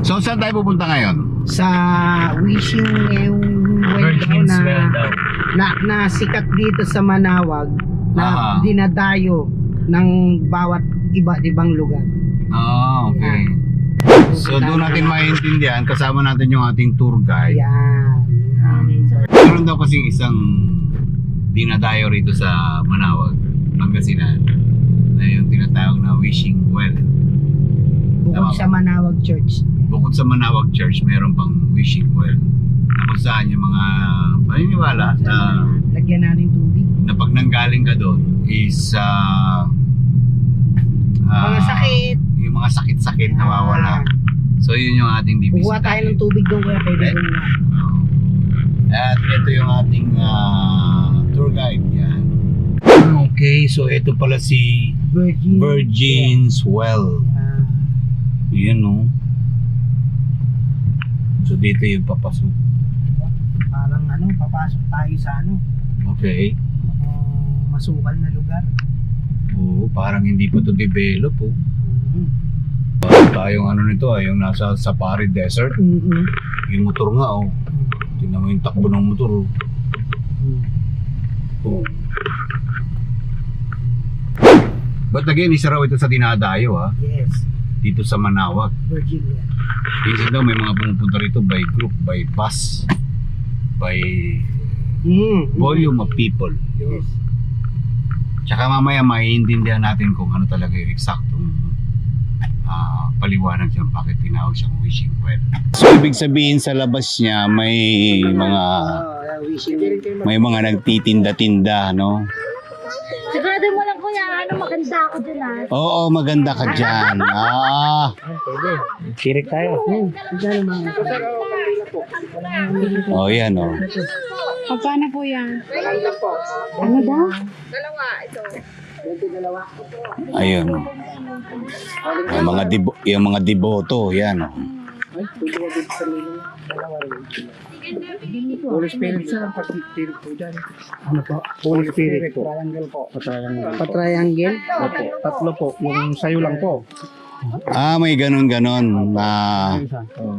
So saan tayo pupunta ngayon? Sa wishing well daw na sikat dito sa Manawag na dinadayo ng bawat iba't ibang lugar. Okay. So doon natin maintindihan, kasama natin yung ating tour guide. Yan. Meron daw kasing isang dinadayo rito sa Manawag, Pangasinan, na yung tinatawag na wishing well. Bukod sa Manawag Church. Bukod sa Manawag Church, meron pang wishing well. Na kung saan yung mga paniniwala na Lagyan natin tubig. na pag nanggaling ka doon is Mga sakit. yung mga sakit-sakit Yan. nawawala. So yun yung ating bibisitahin. Kukuha tayo ng tubig doon kuya. Pwede doon nga. At ito yung ating tour guide. Yan. Okay, so ito pala si Virgin's Well. Yan no. So dito yung papasok. Parang papasok tayo sa Okay. masukal na lugar. Oo, parang hindi pa to develop oh. Tayong nito yung nasa Safari Desert. Yung motor nga oh. Tingnan mo yung takbo ng motor oh. Oh. But again, isa raw ito sa dinadayo ha. Yes. Dito sa Manawag. Virginia. Minsan daw may mga pumupunta rito by group, by bus, by volume of people. Yes. Tsaka mamaya maiintindihan natin kung ano talaga yung eksaktong paliwanag dyan bakit tinawag siyang wishing well. So ibig sabihin sa labas niya may mga nagtitinda-tinda, no? Sigurado mo lang kuya, maganda ako dun Oo, maganda ka dyan. Pwede. Tirik tayo. Oh, yan oh. Pagkano po yan? Ano daw? Ayun. Yung mga deboto, yan oh. Holy Spirit sa pag-tirik po dyan. Ano po? Holy Spirit po. Triangle po. Patriangle? Opo. Tatlo po. Yung sayo lang po. May ganon-ganon na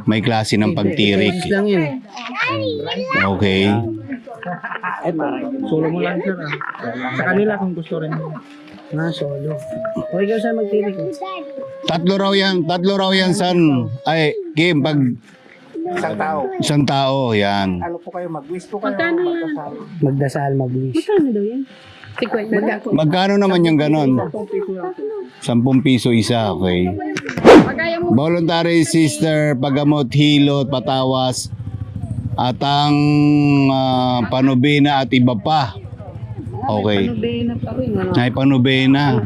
may klase ng pagtirik. lang yun. Okay. Solo mo lang sir. Sa kanila kung gusto rin. Solo. O ikaw saan magtirik? Tatlo raw yan san. Ay, Kim, pag isang tao, yan. Ano po kayo? Mag-wish po kayo. Magdasal, mag-wish. Magkano daw yan? 50. Magkano naman yung ganon? 10 piso isa, okay. Voluntary sister, pagamot, hilot, patawas, at ang panubena at iba pa. Okay. Ay, panubena.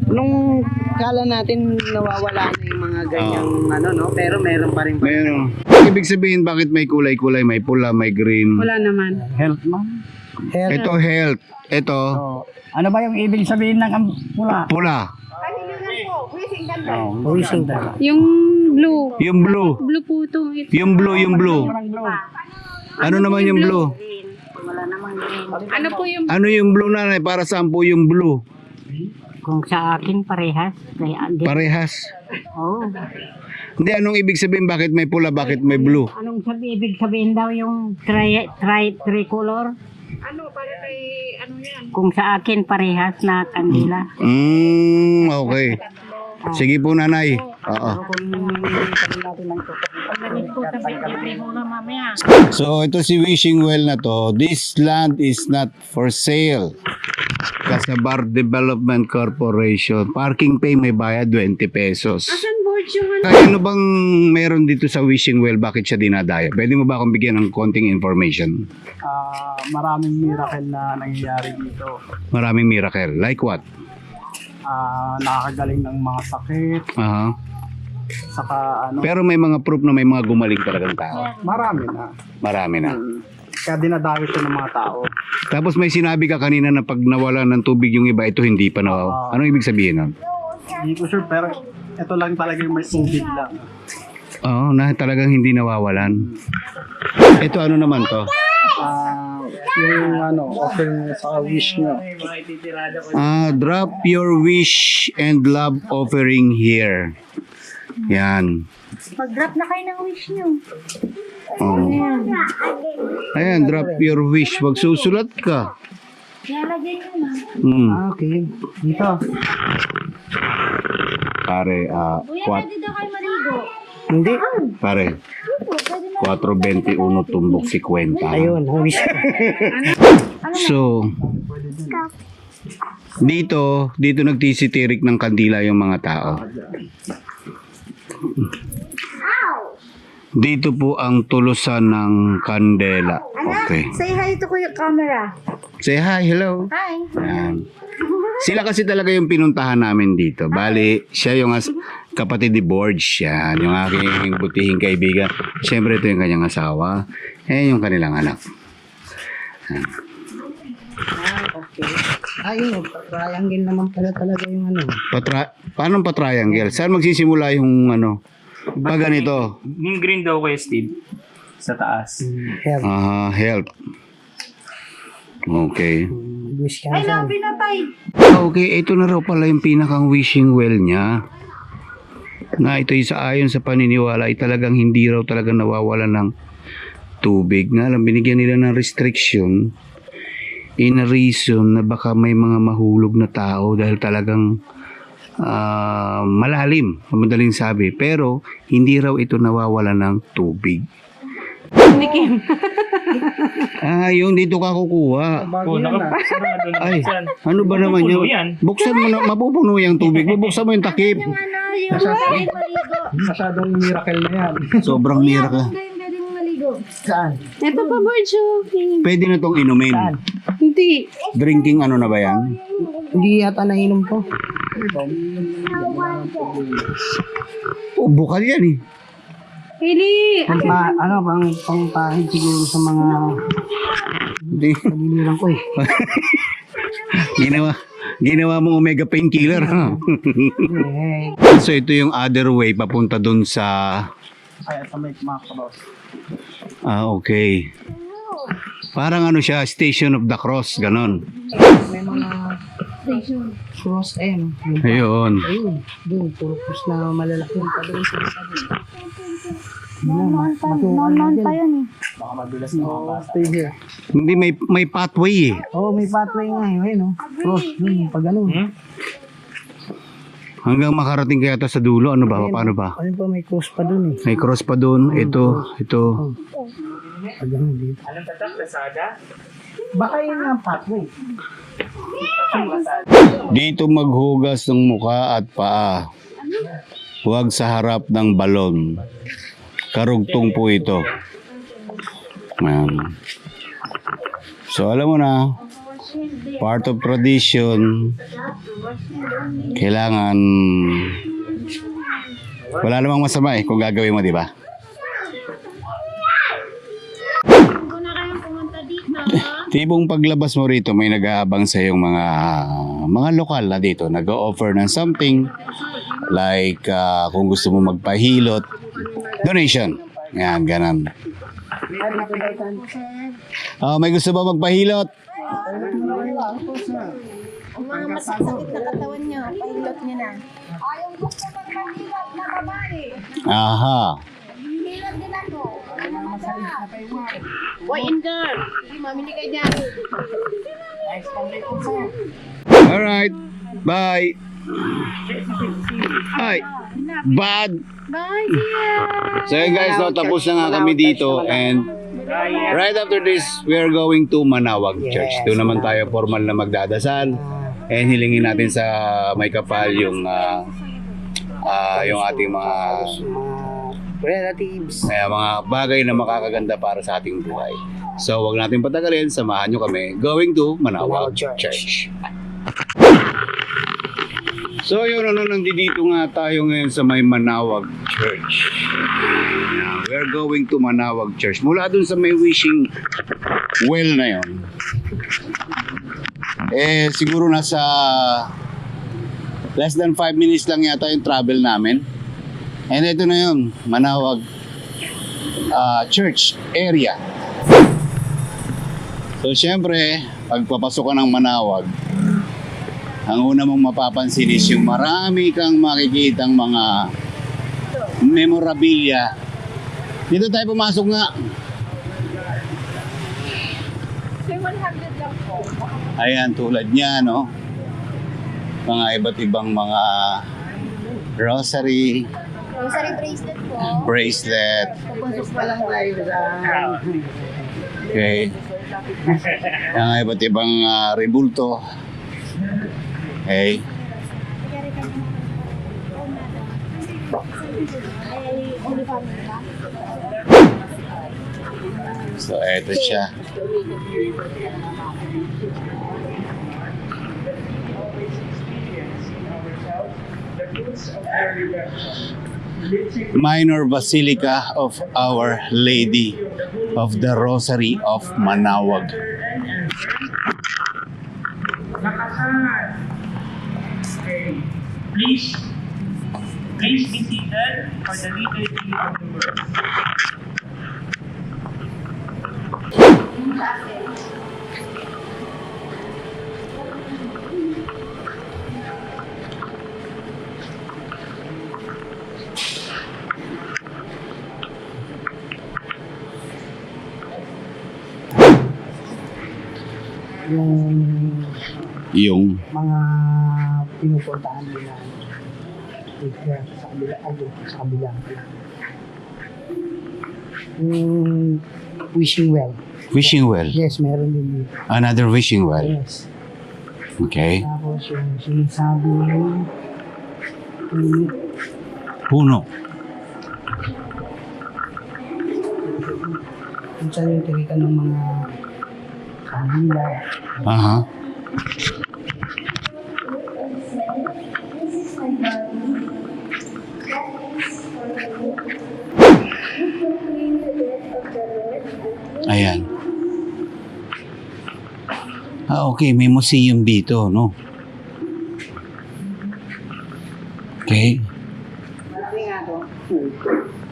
Nung kala natin nawawala na yung mga ganyang pero meron pa rin. Meron. Ibig sabihin bakit may kulay-kulay, may pula, may green. Wala naman. Health ma'am. Ito health. Ito Ano ba yung ibig sabihin ng pula? pula. Wishing talaga. Yung blue. Yung blue. Blue po ito. Yung blue. Ano naman yung blue? Ano po yung Ano yung blue na para saan po yung blue? Kung sa akin parehas, Parehas. oh. Hindi, anong ibig sabihin bakit may pula, bakit may blue? Anong ibig sabihin daw yung tricolor? Kung sa akin parehas na kandila. Okay. Sige po nanay. Oo. So ito si Wishing Well na to. This land is not for sale. Casabar Development Corporation. Parking pay may bayad 20 pesos. Asan board yung Kaya ano bang meron dito sa Wishing Well? Bakit siya dinadaya? Pwede mo ba akong bigyan ng konting information? Maraming miracle na nangyayari dito. Maraming miracle. Like what? Nakakagaling ng mga sakit, Aha. saka Pero may mga proof na may mga gumaling talagang tao. marami na. Marami na. Kaya dinadawit ko ng mga tao. Tapos may sinabi ka kanina na pag nawala ng tubig yung iba, ito hindi pa na. Anong ibig sabihin nun? Hindi ko sure, pero ito lang talaga yung may tubig lang. Oo, na talagang hindi nawawalan. Ito ano naman to? Yung offering sa wish nyo. Drop your wish and love offering here. Yan. Mag-drop na kayo ng wish nyo. Oh. Ayan, drop your wish. Wag susulat ka. Nalagay nyo na. Okay. Dito. Pare, Kuya, pwede daw kayo maligo. Hindi. pare, Opo, pwede na. 4.21 tumbok 50. Ayun, wish. So, dito nagtisitirik ng kandila yung mga tao. Dito po ang tulusan ng kandela. Okay. Say hi to kuya camera. Say hi, hello. Hi. Yan. Sila kasi talaga yung pinuntahan namin dito. Bali, siya yung kapatid ni Borge. Yan, yung aking butihing kaibigan. Siyempre, ito yung kanyang asawa. Yung kanilang anak. Okay. Ayun, triangle naman pala talaga yung ano. Paano pa-triangle? Saan magsisimula yung ano? Pag ganito? Yung green daw kayo, Steve. Sa taas. Health. Health. Okay. Wish ka Ay, saan? love, pinatay. Okay, ito na raw pala yung pinakang wishing well niya. Na ito ayon sa paniniwala ay talagang hindi raw talaga nawawala ng tubig. Nga lang, binigyan nila ng restriction in a reason na baka may mga mahulog na tao dahil talagang malalim, madaling sabi. Pero hindi raw ito nawawala ng tubig. Yung dito ka kukuha. Oh, nakapasarado na. Ay, Saan? ano ba naman Mapupuno yun? yan. Buksan mo na, mapupuno yung tubig. Buksan mo yung takip. Yung ano, yung pwede maligo. Masyadong miracle na yan. Sobrang miracle. Yung pwede maligo. Saan? Ito pa, Borjo. Pwede na tong inumin. Hindi. Drinking ano na ba yan? Hindi yata nainom to. Bukal yan eh. Pili. Pang pahid siguro sa mga Hindi. pagbiliran ko eh. Ginawa mong omega painkiller. Ha? Eh, So ito yung other way papunta dun sa... kaya sa may kumakabaw. Okay. Parang ano siya, Station of the Cross, ganon. May mga cross M. Ayun. Ayun. Doon, puro cross na malalaki pa doon sa sabi. Noon pa yun eh. Stay here. Hindi, may pathway eh. Oh, may pathway nga eh. Ayun, oh. Cross, yun, pag ganun. Hanggang makarating kaya ito sa dulo. Ano ba? Paano ba? Ayun pa, may cross pa doon eh. May cross pa dun. Ito. Pag ganun dito. Anong tatak? Lazada? Baka yun ang pathway. Dito maghugas ng muka at paa. Huwag sa harap ng balon. Karugtong po ito. Ayan. So alam mo na, part of tradition, kailangan, wala namang masama eh kung gagawin mo, di ba? Kung na kayong pumunta dito. Tibong paglabas mo rito, may nag-aabang sa yung mga lokal na dito, nag-o-offer ng something like kung gusto mo magpahilot, donation. Yan, ganun. May gusto ba magpahilot? Kung mga masasakit na katawan nyo, pailot nyo na. Yung gusto magpahilot na babae. Aha. Hilot din ako. Boy and girl. Mamili kayo dyan. Alright. Bye. Hi. Bad. Bye, dear. So yun guys, no, tapos na nga kami dito and right after this, we are going to Manawag Church. Doon naman tayo formal na magdadasal and hilingin natin sa may kapal yung ating mga Relatives. mga bagay na makakaganda para sa ating buhay. So wag natin patagalin, samahan nyo kami going to Manawag Church. So yun, nandito nga tayo ngayon sa may Manawag Church. We're going to Manawag Church. Mula dun sa may wishing well na yun. Siguro nasa less than 5 minutes lang yata yung travel namin. And ito na yun, Manawag Church area. So syempre, pagpapasok ka ng Manawag, ang una mong mapapansin is yung marami kang makikitang mga memorabilia. Dito tayo pumasok nga. Sir, 100 lang po. Ayan, tulad niya, no? Mga iba't ibang mga rosary, Rosary bracelet po. bracelet. Papasok pa lang tayo sa... Okay. Mga iba't ibang rebulto. Okay. So, eto siya. Minor Basilica of Our Lady of the Rosary of Manaoag. Okay. Please be seated for the liturgy of the word. Yung Yung mga pinupuntahan nila sa kabila, sa kabila. Yung wishing well. wishing well. Yes, meron din dito. Another wishing well. Yes. Okay. Tapos yung sinasabi yung Puno. kung saan yung tirikan ng mga kanila. Aha. Ayan. Okay. May museum dito, no? Okay.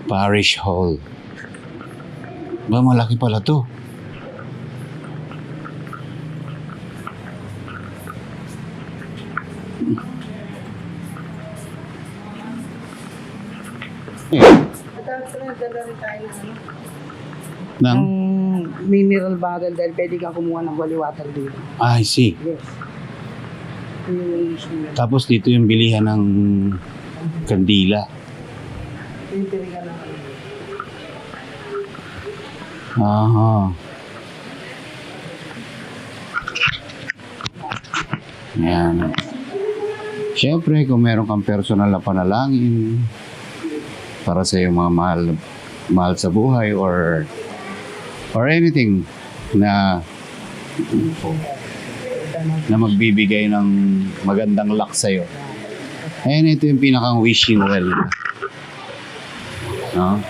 Parish Hall. Ba, malaki pala to. Nang, Mineral bottle dahil pwede kang kumuha ng holy water dito. I see. Yes. Yun yung wishing well. Tapos dito yung bilihan ng kandila. Yung tirikan ng Aha. Yan. Siyempre, kung meron kang personal na panalangin para sa iyong mga mahal sa buhay or anything na magbibigay ng magandang luck sa'yo. Ayan, ito yung pinakang wishing well. No?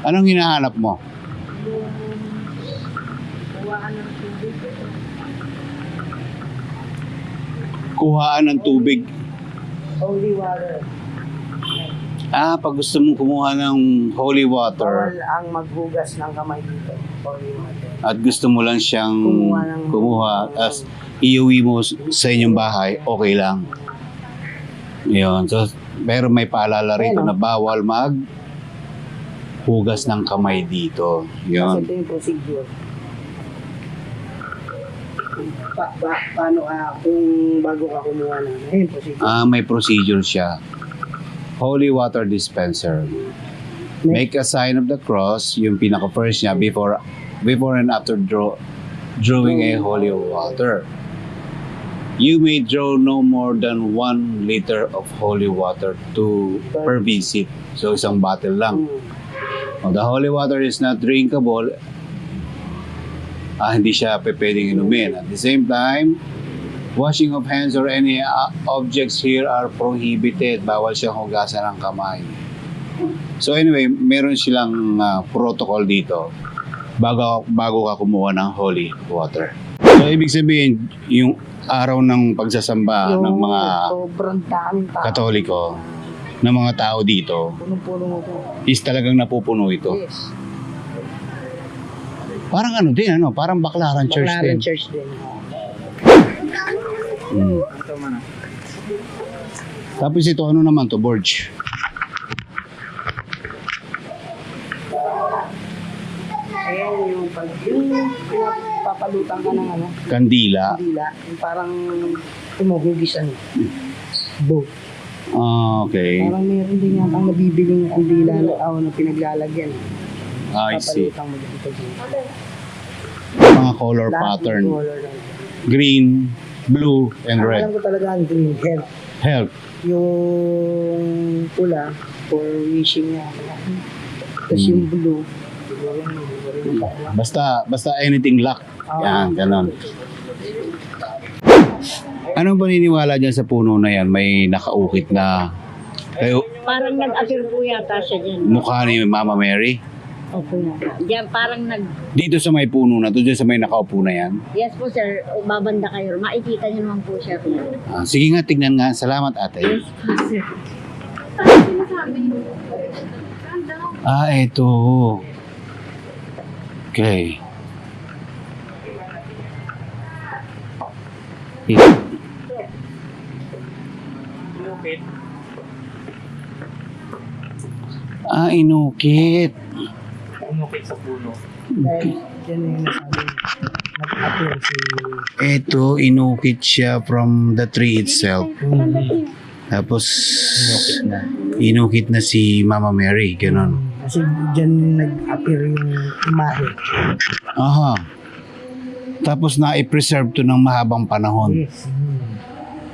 Anong hinahanap mo? Kuhaan ng tubig. holy water. Pag gusto mong kumuha ng holy water Bawal ang maghugas ng kamay dito. Holy water. at gusto mo lang siyang Kumuha ng- kumuha as iuwi mo sa inyong bahay, okay lang. Yun. So, pero may paalala rito na bawal hugas ng kamay dito. Kasi Yun. ito yung procedure. Paano kung bago ka kumuha na, ayun procedure. May procedure siya. Holy water dispenser. Make a sign of the cross, yung pinaka-first niya before and after drawing a holy water. You may draw no more than 1 liter of holy water per visit. So, isang bottle lang. The holy water is not drinkable. Hindi siya pwedeng inumin. At the same time, washing of hands or any objects here are prohibited. Bawal siyang hugasan ng kamay. So anyway, meron silang protocol dito. bago ka kumuha ng holy water. So, ibig sabihin, yung araw ng pagsasamba ng mga sobrang daming tao. Katoliko, ng mga tao dito, Punong-puno mo po. is talagang napupuno ito. Yes. Parang ano din, ano? Parang Baclaran Church din. Baclaran Church din. Mm. Tapos ito, ano naman to, Borge? Ayan yung pag yung papalutan ka ng ano, Kandila. dila, yung parang tumuhugisan. Boat. Ah, okay. Parang meron din yata ang nabibiling kandila na pinaglalagyan. I see. Papalutan mo dito. Mga color Lahat ng pattern. color lang. Green, blue, and Ang red. alam ko talaga ang green health. Health. Yung pula for wishing niya. Tapos yung blue, siguro yung Basta anything luck. Ah. Yan, ganon. Anong paniniwala dyan sa puno na yan? May nakaukit na kayo, Parang nag-appear po yata siya dyan. mukha ni Mama Mary. Opo. Diyan parang Dito sa may puno na to, dyan sa may nakaupo na yan. yes po sir, babanda kayo. Makikita niyo naman po siya. Ah, sige nga, tignan nga. Salamat, ate. Yes po sir. Ah, eto. Okay. Inukit. Ah, inukit. Inukit sa puno. Dahil yan yung nasabi niya. Nag-appear si... Eto, inukit siya from the tree itself. Tapos, inukit na si Mama Mary. Ganon. Kasi dyan nag-appear yung imahe. Aha. Tapos na-preserve to ng mahabang panahon. Yes.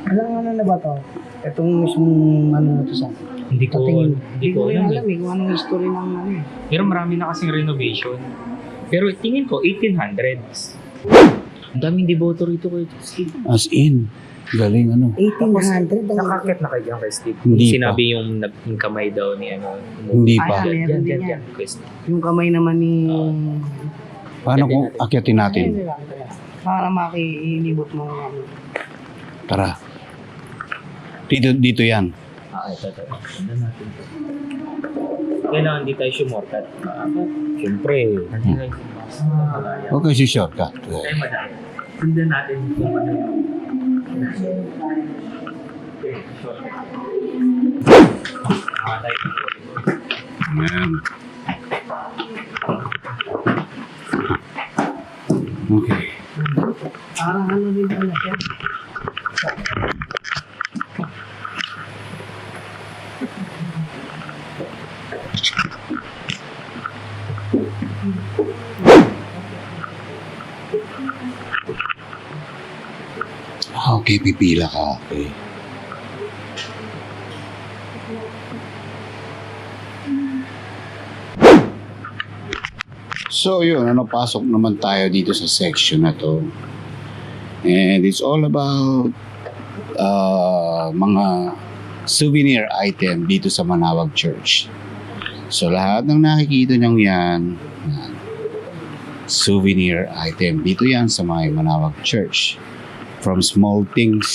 Ano na ba to? Itong mismong ano na to sa... Hindi ko Hindi alam alam eh kung anong history ng ano eh. Pero marami na kasing renovation. Pero tingin ko, 1800s. Ang daming deboto rito kay Steve. As in, galing ano. 1800 ang... Nakakit na kayo kay Steve. Hindi pa. Sinabi yung yung kamay daw ni ano. Hindi pa. Ay, meron din yan. Kay Steve. Yung kamay naman ni... Paano kung akyatin natin? Para makiinibot mo ng ano. Tara. Dito yan. Ito. Tignan natin ito. Kailangan di tayo sumorkat. Siyempre. Okay, si shortcut. Tayo madami. Tignan natin kung ano yung... Okay, shortcut. Tayo. Ayan. Okay. Parang ano rin pala siya. Okay, pipila ka. Okay. So yun, pasok naman tayo dito sa section na to. And it's all about mga souvenir item dito sa Manawag Church. So lahat ng nakikita nyo yan, souvenir item. Dito yan sa mga Manawag Church. From small things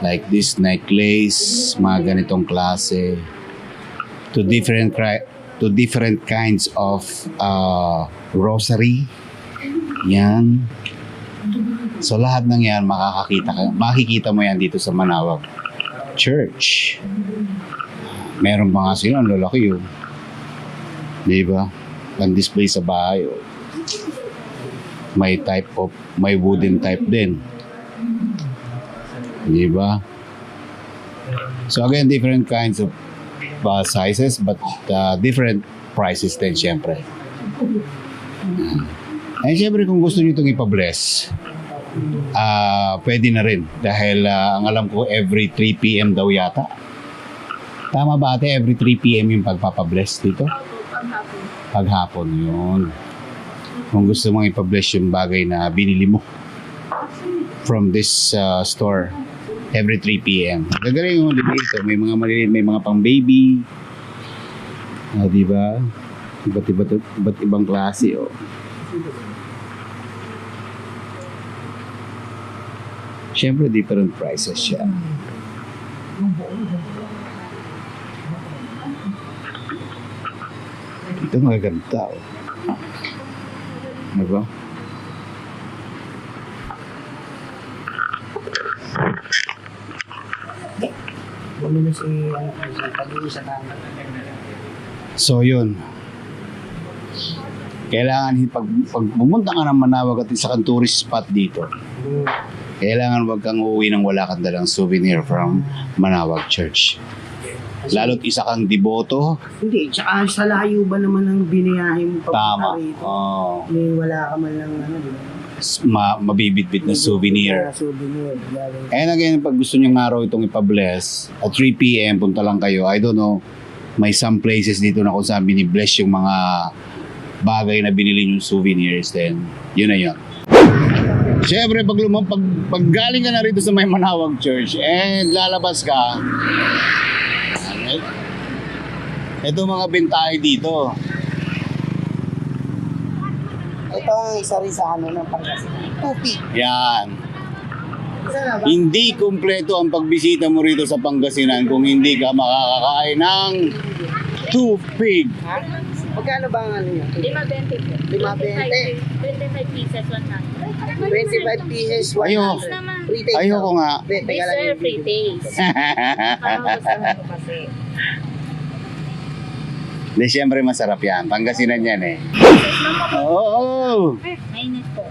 like this necklace, mga ganitong klase, to different kinds of rosary. Yan. So lahat ng yan makikita mo yan dito sa Manawag Church. Meron pa nga sila, ang lalaki yun. Di ba? Pan-display sa bahay. May wooden type din. Di ba? So again, different kinds of sizes but different prices din syempre. And syempre kung gusto nyo itong ipa-bless, pwede na rin. Dahil ang alam ko every 3 p.m. daw yata. Tama ba ate? Every 3 p.m. yung pagpapabless dito? Paghapon yun. Kung gusto mong ipa-bless yung bagay na binili mo from this store every 3 p.m. Gagaling mo din dito. May mga maliliit, may mga pang baby. Di ba? Iba't ibang klase, oh. Siyempre, different prices siya. Ito magaganda, oh. Diba? Bumili si pag-iisa namin. So, yun. Kailangan, pag pumunta ka ng Manawag at isa kang tourist spot dito, kailangan wag kang uuwi nang wala kang dalang souvenir from Manawag Church. Lalo't isa kang deboto, Hindi, tsaka sa layo ba naman ang biniyahin mo tama. rito? Oh, Wala ka man lang di ba? mabibitbit na souvenir. Souvenir. galing. And again, pag gusto nyo nga raw itong ipabless, at 3 p.m. punta lang kayo. I don't know, may some places dito na kung saan binibless yung mga bagay na binili yung souvenirs, then yun na yun. Siyempre, pag galing ka na rito sa may Manawag Church and lalabas ka, alright, ito mga bentahe dito. Ito ang isa rin sa ano ng Pangasinan. Tupi. Yan. Isa na ba? Hindi kumpleto ang pagbisita mo rito sa Pangasinan kung hindi ka makakakain ng tupig. Magkano ba ang ano yun? 5.20 po. 5.20. 25 pieces, 100. 25 pieces, 100. Ayoko. Free taste Ayoko daw. nga. Teka Yes, lang sir, yung free taste. Parang gusto mo kasi. Di, siyempre masarap yan. Pangasinan yan eh. Oo. Mainit po.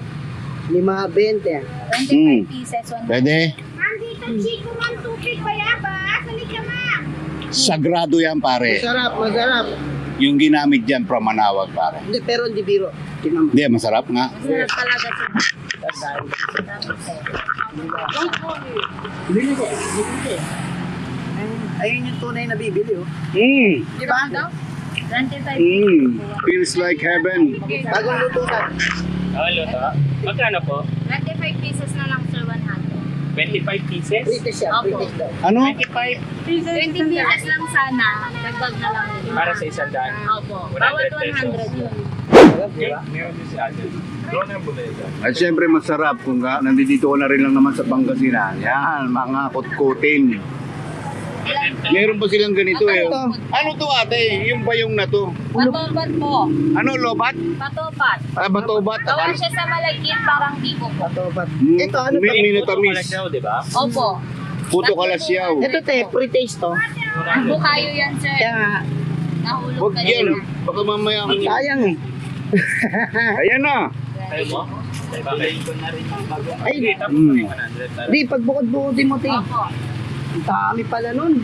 5.20. 25 pieces, 100. Pwede. Nandito, Chico, man tubig, bayabas. Halika, ma'am. Sagrado yan pare. Masarap, masarap. Yung ginamit dyan from Manawag pare. Hindi, pero hindi biro. Tingnan mo. Hindi, masarap nga. Masarap talaga Bili ko. Ayun yung tunay na bibili, oh. Di ba? 25 Feels like heaven. Bagong lutusan. Halo ta. Magkano po? 25 pieces na lang, sir, 100. 25 pieces? Free taste siya, free taste daw. Ano? 25 20 pieces lang sana. Dagdag na lang yun. para sa isang daan. Opo. 100 Bawat pesos. 100 yun. Okay, meron din si Adel. Doon ang bodega. At syempre masarap kung nandito ko na rin lang naman sa Pangasinan. Yan, mga kutkutin. Meron pa silang ganito eh. Ano to ate? Yung bayong na to. Patopat po. Ano, lobat? Patopat. Ah, batobat? Gawa siya sa malagkit, parang biko po. Patopat. Hmm, Ito, ano to? Minutamis. di ba? Opo. Puto kalasyaw. Ito te, free taste to. Bukayo yan, sir. Kaya nga, Nahulog Huwag kayo. yan. Baka mamaya. sayang eh. Ayan na. Tayo mo? Bakit? Ay, Hmm. di, pagbukod-bukodin mo te. Opo. Ang dami pala nun.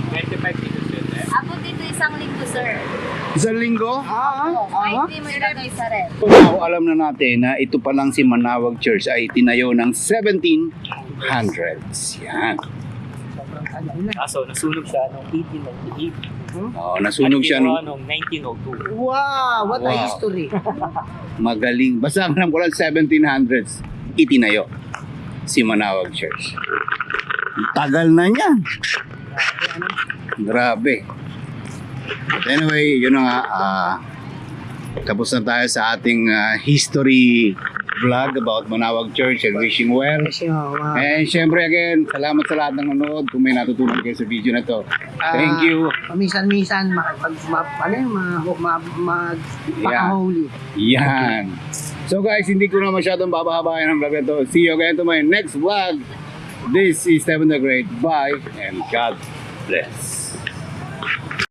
25 pieces yun eh. Ako dito isang linggo, sir. Isang linggo? Opo. Kahit di mo ilagay sa rep. Kung ako alam na natin na ito pa lang si Manawag Church ay tinayo ng 1700s. Yan. Kaso, nasunog siya noong 1898. Oh, nasunog siya At nung noong 1902. Wow, what a Wow. history. magaling. Basta ang alam ko lang 1700s itinayo si Manawag Church. Tagal na niya. Grabe. But anyway, yun na nga. Tapos na tayo sa ating history vlog about Manawag Church and wishing well. Kasi, wow. And syempre again, salamat sa lahat ng nanonood kung may natutunan kayo sa video na to. Thank you. Paminsan-minsan, magpakahuli. Yan. So guys, hindi ko na masyadong babahabayan ang vlog na to. See you again to my next vlog. This is Stephen the Great. Bye and God bless.